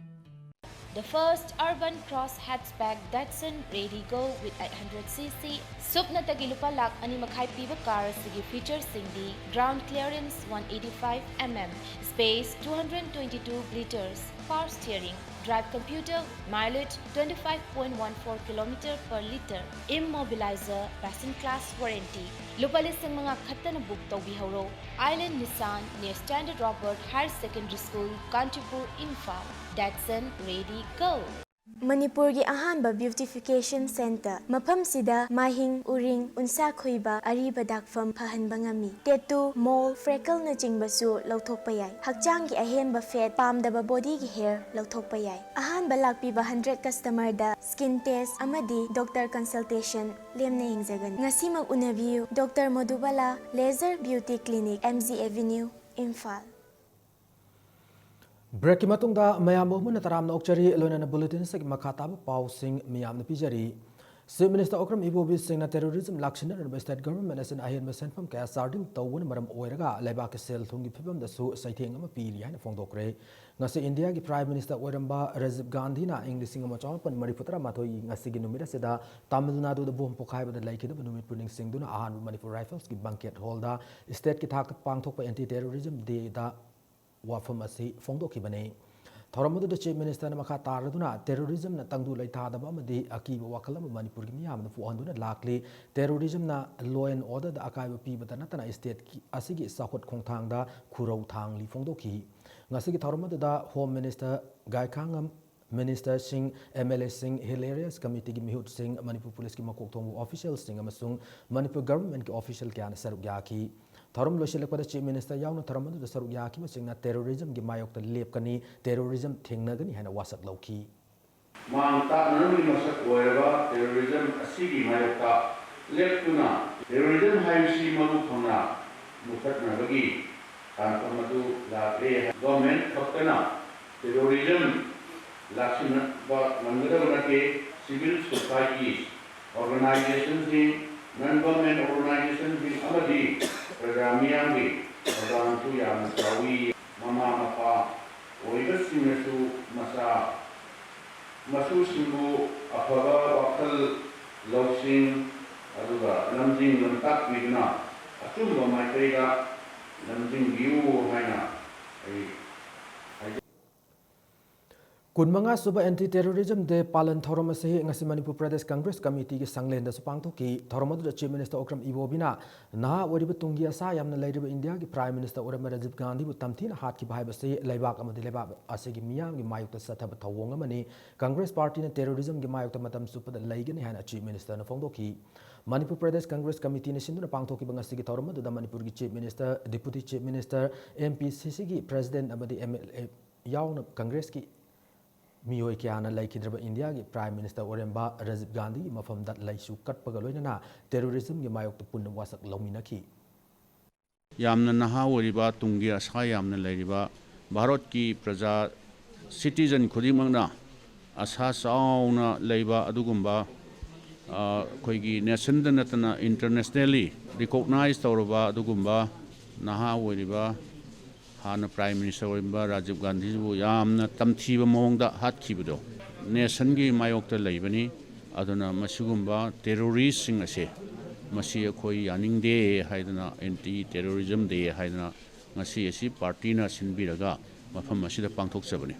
The first urban cross hatchback Datsun Ready Go with 800cc Supna Tagilupa Lak Animakai Piba car Sigi features Sindi ground clearance 185 mm, space 222 liters, power steering, drive computer, mileage 25.14 km per liter, immobilizer, passing class warranty. Lupalisang mga kata na book Tawbiharo, Island Nissan near Standard Robert Higher Secondary School, Kanchipur, Imphal. Datsun Ready Go! Manipurgi ahanba beautification center mafam sida mahing uring unsa khoiba ariba dakfam phahanba ngami tattoo mole freckle na jingbasu lauthokpa yai hakchang gi ahenba fat pamdaba body gi hair lauthokpa yai ahanba lakpiba 100 customer da skin test amadi doctor consultation lemna hingjagan ngasi mag unabiu Dr. Madhubala Laser Beauty Clinic MZ Avenue Imphal. Break matungda mayam mohmun taramna okchari loina bulletin sek makata pau sing miyam na pijari. Chief Minister Okram Ibobi Singh na terrorism lakshana na state government as an ahen senfam kaya sarding tawun maram oiraga lebak sel thungi phibam da su saitheng ama pili haina phongdokre. Ngasi India ki Prime Minister Oiramba Rajiv Gandhi na English singa machon Mariputra mathoi ngasi gi numira seda Tamil Nadu da bom pokhai ba da laikida numit puning sing duna ahan Manipur Rifles ki banquet hall da state ki thak pangthok pa anti terrorism day da wafam asi phongdoki bane. Thoramadu da Chief Minister na makha taraduna terrorism na tangdu laithadaba amadi akiba wakalam Manipur gi miyam na fuanduna lakli terrorism na law and order da akaiba pibata natana state ki asigi sakot khongthang da khurau thang li phongdoki. Ngasigi thoramadu da Home Minister Gaikhangam Minister Singh, MLA Singh, Hilarious Committee ki Mihut Singh, Manipur Police ki makok thongbu official Singh amasung Manipur government ki official kya na saruk yaki. Thoram losilakpada Chief Minister yauna thoramadu da saruk yaki masingna terrorism ki mayok ta lepkani terrorism thengnagani haina wasak lauki. Mangta nanumi masak oiraba terrorism asigi mayok ta lepkuna terrorism haisi maru khona mukhatnabagi kanpamadu lakre government khaptana terrorism Lakshana Mangaravati civil society organizations in non-government organizations in Amadi, Pradamiyangi, Pradantu Yamasawi, Mama Mapa, Oigasingasu Masa, Masu Singu, Afava, Wakal, Lausing, Aduga, Lamjing, Lamtak Vidna, Atumba Maitrega, Lamjing Giu Haina. Kunmanga suba anti-terrorism de palan thoram ase ngasi Manipur Pradesh Congress Committee ki sanglen da supang thoki thoramadu da Chief Minister Okram Ibobina na wariba tungi asa yamna lairiba India ki Prime Minister Oiramba Rajiv Gandhi bu tamthina hat ki bhai base laibak amadi laibak ase ki miyam ki mayuk ta sathab thawong amani Congress Party na terrorism ki mayuk ta matam supa da laigani hana Chief Minister na phongdoki Manipur Pradesh Congress Committee ne sinduna pangthoki bangasi ki thoramadu da Manipur ki Chief Minister Deputy Chief Minister MPCC ki President amadi MLA yauna Congress ki Miyoi Kiana Laikidraba India ki Prime Minister Oiramba Rajiv Gandhi mafam dat laisu katpaga loinana terrorism ki mayok tu punna wasak lauminaki. Yamna naha wariba tungi asa yamna lairiba Bharat ki praja citizen khudimangna asa sauna laiba adugumba koigi nation da natana internationally recognized tawraba adugumba naha wariba Hana Prime Minister Oiramba Rajiv Gandhi bu yamna tamthiba mawngda hatkibido nation gi mayokta leibani aduna masugumba terrorist sing ase masi akhoi yaningde haidana anti terrorism de haidana ngasi asi party na sinbiraga mafam asida pangthokchabani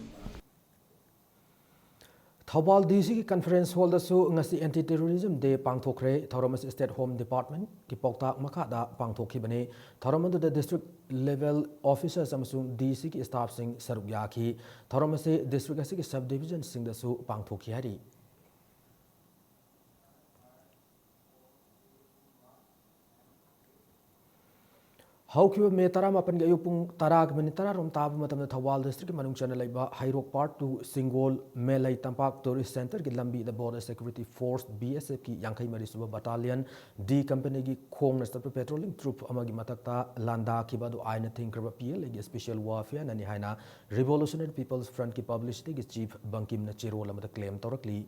Thawbal DC ki conference hall da su ngasi anti terrorism day pangthokre Thoramas State Home Department ki poktak makha da pangthokhi bane Thoramadu da district level officers amasung DC ki staff sing saruk yaki Thoramas district asi ki sub division sing da su pangthokhi hari हौखिबा मे 18 गे अयुक पुंग 10 minute 10 रोम ताब मतम थवाल district मनung chana laiba हाईरोक पार्ट 2 सिंगोल मेलाई तंपाक टूरिस्ट सेंटर की लंबी the border security force BSF की यांखई मरी सुबह बटालियन डी कंपनी की खोंग नस्तर पेट्रोलिंग ट्रूप अमगी मतकता लांदा की बदु आइन थिंकर PL की स्पेशल वारफेयर ननि हाइना रिवोल्यूशनरी पीपल्स फ्रंट की पब्लिसिटी की चीफ बंकिम न चिरोल अमद क्लेम तौरकली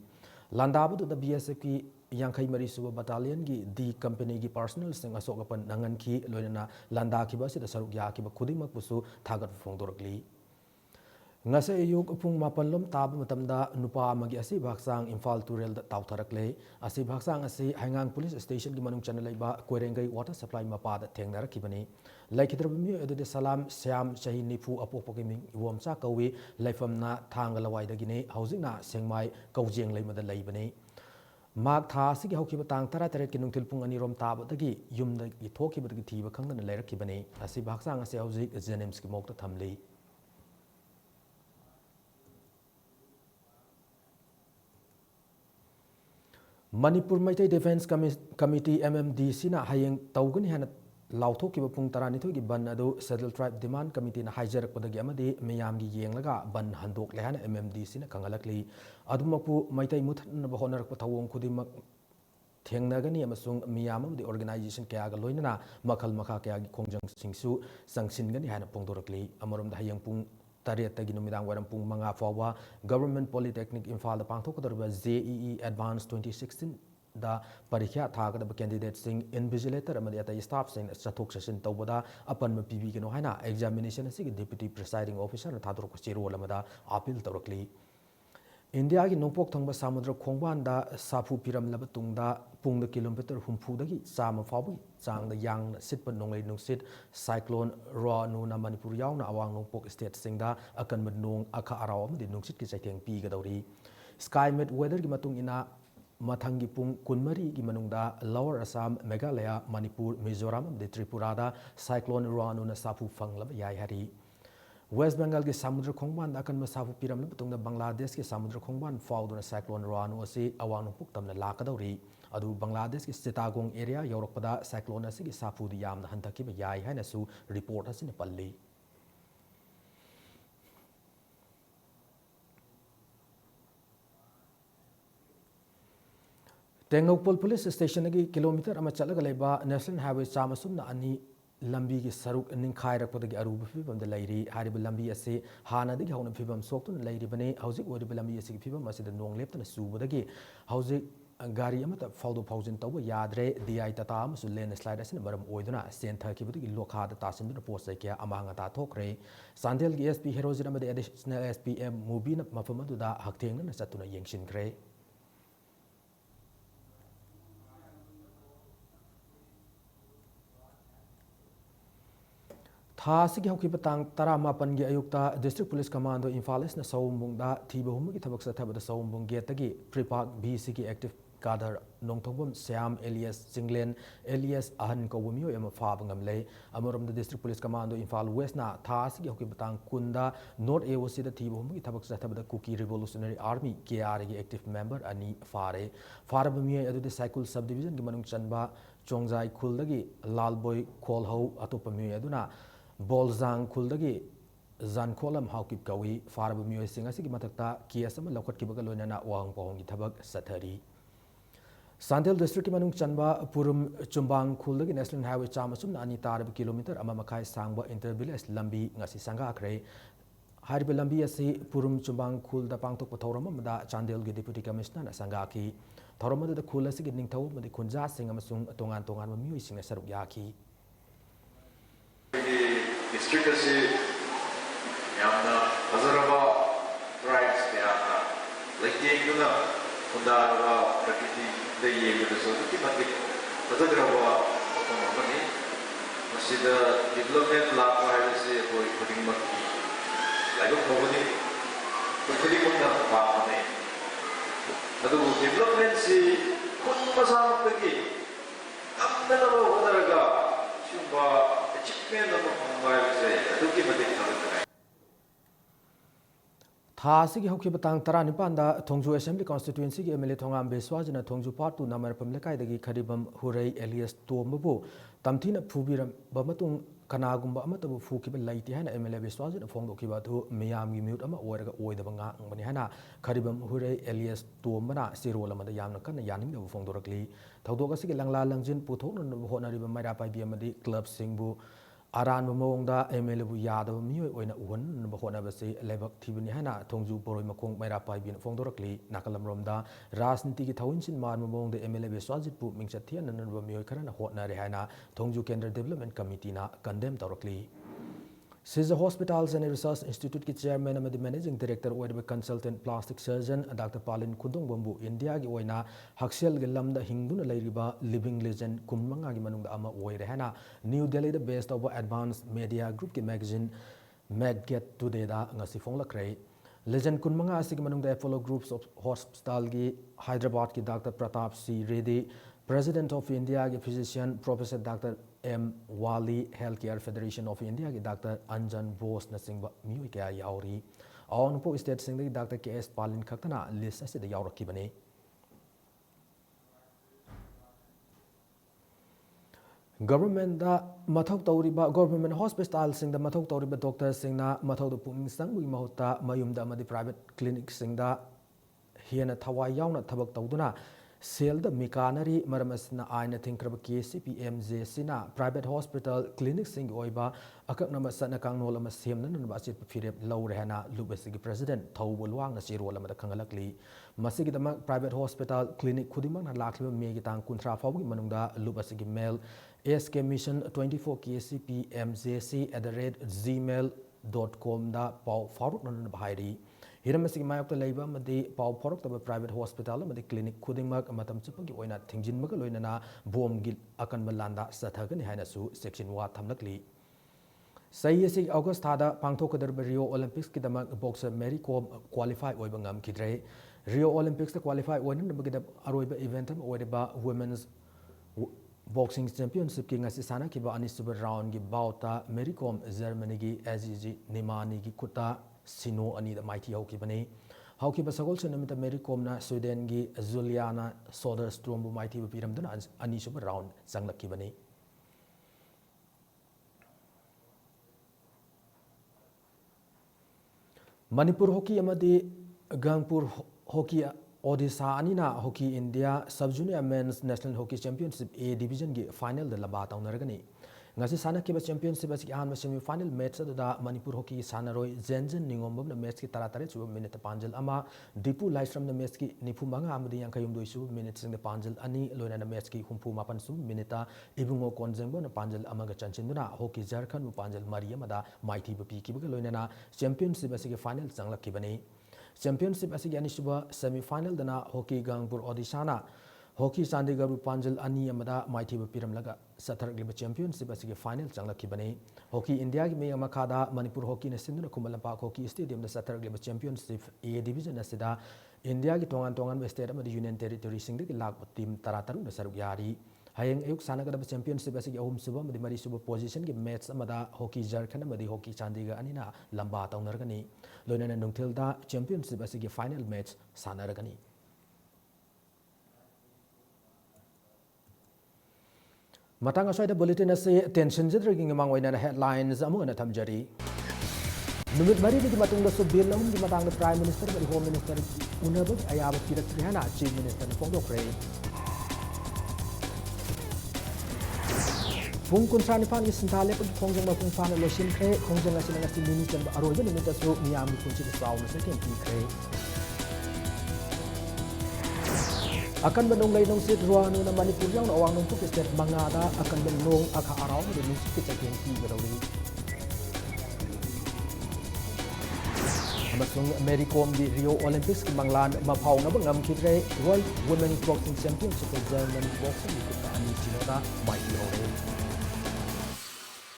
लांदाबदु द BSF की यांखई मरी सुबह बटालियन की डी कंपनी की पर्सनल सिंह असोकपन नंगन की लोइना लांदा की बस सरुक याकी खुदिमक बुसु थागत फोंदोरकली ngase ayuk pung mapanlom tab matamda nupa amagi asi bhaksang imphal turel da tawtharakle asi bhaksang asi hangang police station ki manung channel ba koirengai water supply mapa da thengnar kibani laikhidrabmi edu salam syam chahi nifu apopokimi ming iwomcha kawi laifamna thangalawai dagine haujingna sengmai kaujeng leimada leibani mak tha sigi hokhiba tang 13 ki nungthil pung ani rom tab dagi yumda gi thokhiba dagi thiba khangna leirakibani asi bhaksang asi haujik jenems ki mokta thamli Manipur Maitai Defense Committee MMDC na hayeng tawgani hana lauthokkiba pung 12 gi ban adu Saddle Tribe Demand Committee na hijarak padagi amadi miyam gi yenglaga ban handok le hana MMDC na kangalakli adumapu Maitai muthan ba honarak pa thawong khudimak thengnagani amasung miyam amadi organization kaya ga loinana makhal makha kaya gi khongjang singsu sangsin gani hana pungdorakli amarom da hayeng pung Tariat tagi numidang waram pung manga fawa Government Polytechnic Imphal da pangthokadorba JEE Advanced 2016 da parikya thagada candidate sing invigilator amadi atai staff sing chathok session tawbada apan ma PB kino haina examination asigi deputy presiding officer na thadrok chero lamada appeal tawrakli India ki nopok thongba samudra khongban da sapu piram laba tungda pung da kilometer humpu dagi sama fabu chang da yang sitpa nonglei nungsit cyclone Ra nu na Manipur yaw na awang nopok state singda akan madnong akha araw amadi nungsit ki chaitheng pi gadawri skymet weather ki matung ina mathangi pung kunmari ki manungda lower Assam Meghalaya Manipur Mizoram de Tripura da cyclone Ra nu na sapu fanglaba yai hari West Bengal के समुद्र खोंगबान अकन में साफु पिरम लबतुंग बांग्लादेश के समुद्र खोंगबान फाउदुना cyclone Ranu असी अवांग पुक्तमना लाकदौरी अदु बांग्लादेश के Chittagong area यौरकपदा cyclone असी के साफुदी यामना हंतकिबा याय हाइनसु रिपोर्ट असिन पल्ली तेंगौपल पुलिस स्टेशन की किलोमीटर अमा चलगा लेबा नेशनल हाईवे चामसुमना अनि लंबी की सरुक निखायरकपदगी अरुब फिबम लैरी हारिब लंबी असे हानादगी हौना फिबम सोक्तुन लैरिबने हौजिक ओरिब लंबी असे फिबम असे नोंग लेप्तन सुबदगी हौजिक गाड़ी अमत फाउदो फाउजिन तब यादरे DI Tata अमसु लेन स्लाइड असिन मरम ओइदुना सेंथकिबदगी लोखाद तासिनदुना पोसै क्या अमांगता थोक्रे सांदेल की SP हेरोजिन अमदे एडिशनल SPM मूवी न मफमदुदा हक्थेंगना चतुना येंगसिनख्रे थासिगी हौखिबा तांग 18 गी अयुक्ता district police commando Imphal east न सौमुंगदा थीबहुमगी थबक सथबदा सौमुंग गेटगी प्रीपाक BC की active cadre Nongthombam Shyam alias Chinglen alias अहन कौबमियो एम फाबंगमले अमरम the district police commando Imphal west ना थासिगी हौखिबा तांग कुंदा नॉर्थ AOC द थीबहुमगी थबक सथबदा कुकी रिवोल्यूशनरी आर्मी KR की एक्टिव मेंबर अनि फारे फारबमियो अदुदि साइकिल सब डिवीजन की मनुंग चनबा चोंगजाई खुलदगी लालबोय खोलहौ अतोपमियो अदुना बोलजांग खुलदगी जानखोलम हाउकिप कवी फारब मियोसिंग असिगी मथक्ता केस अमा लौखटकिबगा लोइनाना वांग पहोंगी थबक सथरी सांदेल डिस्ट्रिक्ट की मनुंग चनबा पुरुम चुंबांग खुलदगी नेशनल हाईवे चामसुम अनि तारब किलोमीटर अमा मखाय सांगबा इंटर विलेज लंबी ngasi संगाखरे हारिब लंबी असि पुरुम चुंबांग खुलदा पांगथोक थौरम अमदा चांदेल की डिप्यूटी कमिश्नर ना संगाकी थौरमदा खुल असिगी निंगथौ मदि खुंजा सिंग अमसुंग तोंगान तोंगान मियोसिंग सरुक याकी district asi yamna hazaraba tribes yamna laikyenguna kundara prakriti de yenguna so ki mati hazaraba apamani masida development la privacy koi putting maki lago bogani koi kunda paane adu development si kun masamakagi amdana hodaraga shumba थासिगी हौखिबा तांग 19 दा थोंजू assembly constituency की MLA Thongam बेस्वाजना थोंजू part 2 number पमलेकाइदगी खरिबम हुरई alias तोमबु तमथिना फुबिरम बमतुंग kanaagumba amataba fukiba laiti hana MLA Biswajit phongdokiba thu miyamgi mute ama oiraga oidaba ngangmani hana Kharibam Hure Elias Tomana Sirol amada yamna kana yaningda phongdorakli thawdok asigi langla langjin puthokna honariba maira paibi amadi club singbu aran mawngda MLA bu yadaba miyoi oina uhan bahonabase lebak thibani hana thongju boroi makong maira paibi phongdorakli nakalamromda rajniti ki thawinsin mar mawngda MLA Biswajit pu mingchathian nanba miyoi kharana hotnare hana thongju Kendra Development Committee na condemn tawrakli Caesar Hospitals and Research Institute ki chairman amadi managing director oiba consultant plastic surgeon Dr. Palin Kundong Bambu India gi oina Haksel gi lamda hingduna leiriba living legend kumanga gi manungda ama oire hana New Delhi the based of advanced media group ki magazine Magget Today da ngasi fonglakrai legend kunmanga asigi manungda Apollo Groups of Hospital gi Hyderabad ki Dr. Pratap C Reddy President of India ki physician Professor Dr. M. Wali Healthcare Federation of India ki Dr. Anjan Bose na singba miyoi kaya yauri awan po state singda ki Dr. K.S. Palin khaktana list asida yaurakibani Government da mathau tauriba government hospital singda mathau tauriba doctor singna mathau da puming sangui mahutta mayumda amadi private clinic singda hiana thawai yauna thabak tauduna Sel the Mikanari Maramasna Aina Thinkrab KCPMJ Sina private hospital clinic sing oiba akak nama sana kang nola masem nan basit firep law rehana lubasigi president thawbulwang na sirol amada khangalakli masigi dama private hospital clinic khudimang na lakliba megi tang kuntra fawgi manungda lubasigi mail SK mission 24 kcpmjc@gmail.com da paw faruk nan bahairi Hiramasi mayokta leiba madi paw phorok taba private hospital madi clinic khudingmak matam chupagi oina thingjinmaga loinana bom gil akan malanda sathagani haina su section 1 thamlakli Sayesi August thada pangthokadar Rio Olympics ki damak boxer Mary Kom qualify oiba ngam kidre Rio Olympics ta qualify oina nabagida aroiba event am oiba women's boxing championship ki ngasi sana ki ba anisuba round gi bauta Mary Kom Germany gi AGG Nimani gi kuta Sino ani da mighty hokibani hokibas sagol sunamita Mary Kom na Sweden gi Juliana Soderstrom bu mighty biram dana ani suba round sanglakibani Manipur hockey amadi Gangpur hockey Odisha anina hockey India sub junior men's national hockey championship A division gi final da laba taunaragani ngasi sana kiba championship asi ahan semi final match da Manipur hockey sanaroi Zenzen Ningombo na match ki taratare chu minute panjal ama Dipu Laisram na match ki nifu manga amadi yankayum doi su minute sing da panjal ani loina na match ki humpu mapan su minute ibungo konjengbo na panjal amaga chanchinduna hockey Jharkhand mu panjal Mariam da mighty bapi kiba loina na championship asi ki final changlakibani championship asi ki anisuba semi final dana hockey Gangpur Odisha na Hockey Chandigarh Panjal ani amada mighty piram laga sathargliba championship asigi final changlakibani Hockey India gi me amakada Manipur hockey na sinduna Kumalampak hockey stadium da sathargliba championship A division asida India gi tongan state amadi union territory singda gi lag team tarataru na saruk yari hayeng ayuk sanagada championship asigi ahum suba amadi mari suba position gi match amada hockey Jharkhand amadi hockey Chandigarh ani na lamba taunargani loinana nungthilda championship asigi final match sanaragani Matang aside bulletin ase tension jidrigi ngamang waina headlines amuna thamjari Numit mari di matung da bill lahum di matang da prime minister bari home minister unabag ayaba kirak hana chief minister phongdokre Pung kunsan fan gi sintale pag khongjang ma pung fan losin kre khongjang asin ngasi mini chan aroi ba nimit asu niyam gi kunchi saw na second pi kre akan benung lai nong sit ruanu na Manipur yang na awang nong puk state mangada akan benung aka araw na din sit chakin pi garawi amasung Mary Kom di Rio Olympics ki manglan mapaw na bangam kitre World Women's Boxing Championship German boxing ko ta ani chinoda mighty hore